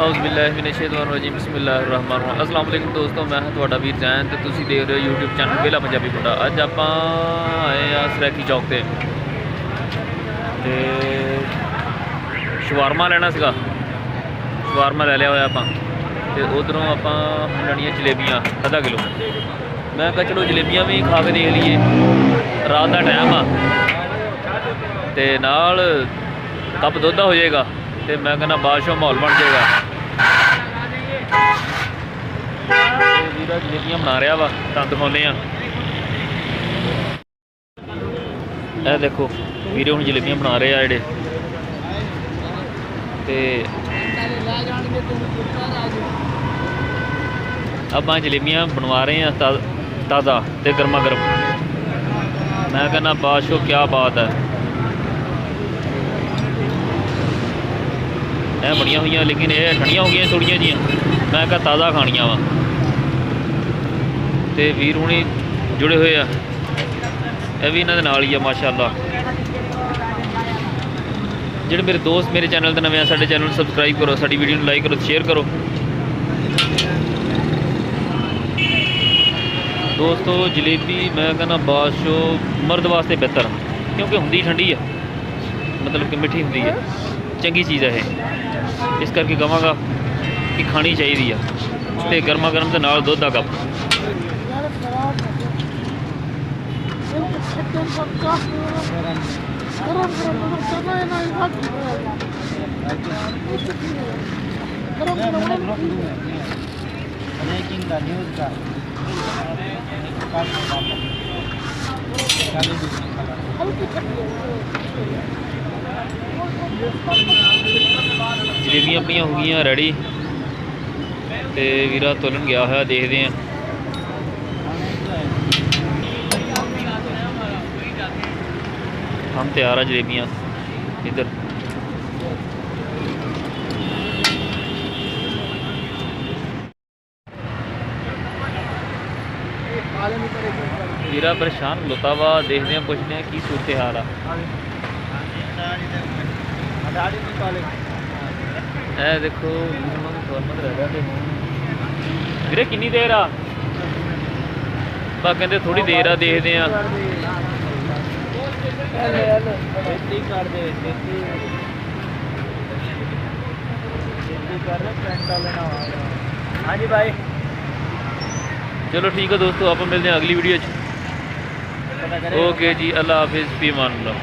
औज़ुबिल्लाहिमिनश्शैतानिर्रजीम बिस्मिल्लाहिर्रहमानिर्रहीम। अस्सलाम वालेकुम दोस्तों, मैं हाँ तुहाडा वीर जैन तो तुसीं देख रहे हो यूट्यूब चैनल वेला पंजाबी मुंडा। अज आपां आए आ सरैकी चौक ते शवारमा लेना सीगा। शवारमा लै लिया होया आपां ते उधरों आपां लैनियां जलेबियां आधा किलो। मैं कहा चलो जलेबियां भी खा के देख लीए, रात का टाइम आ ते नाल कप दुध हो जाएगा तो मैं कहना बादशाह माहौल बन जाएगा। वीरा जलेबियां बना रहा वा, तुहानूं दिखाउने आ। यह देखो वीरे हुण जलेबियां बना रहे आ जेहड़े ते आपां जलेबियां बनवा रहे हैं ताज़ा ते गर्मा गर्म। मैं कहना बादशाह क्या बात है। ਇਹ ਬਣੀਆਂ ਹੋਈਆਂ लेकिन ये ठंडियां हो गई थोड़ियां जिहियां। मैं कहा ताज़ा खानियां वा ते वीर हुणी जुड़े हुए आ, यह भी इन्हां दे नाल ही आ माशाअल्लाह। जिहड़े मेरे दोस्त मेरे चैनल ते नवे आ, साडे चैनल नूं सबसक्राइब करो, साडी वीडियो नूं लाइक करो, शेयर करो। दोस्तों जलेबी मैं कहना बादशाह मर्द वास्ते बेहतर, क्योंकि हुंदी ठंडी है, मतलब कि मिठी हुंदी है, चंगी चीज़ है। इस करके कहांगा कि खानी चाहिए है। तो गर्मा गर्म के नाल दुध का कप। जलेबियां अपनियां हो गई रेडी तो वीरा तोलन गया है, देखते हैं। हम तैयार है जलेबियां इधर। वीरा परेशान खलोता वा, देखते हैं पुछते हैं की सूरत हाल है। देखो वीरे किन्नी देर आ, कहते थोड़ी देर आ, देखते हैं। हाँ जी भाई, चलो ठीक है दोस्तों, आप मिलते हैं अगली वीडियो। ओके जी, अल्लाह हाफिज़, फी अमान अल्लाह।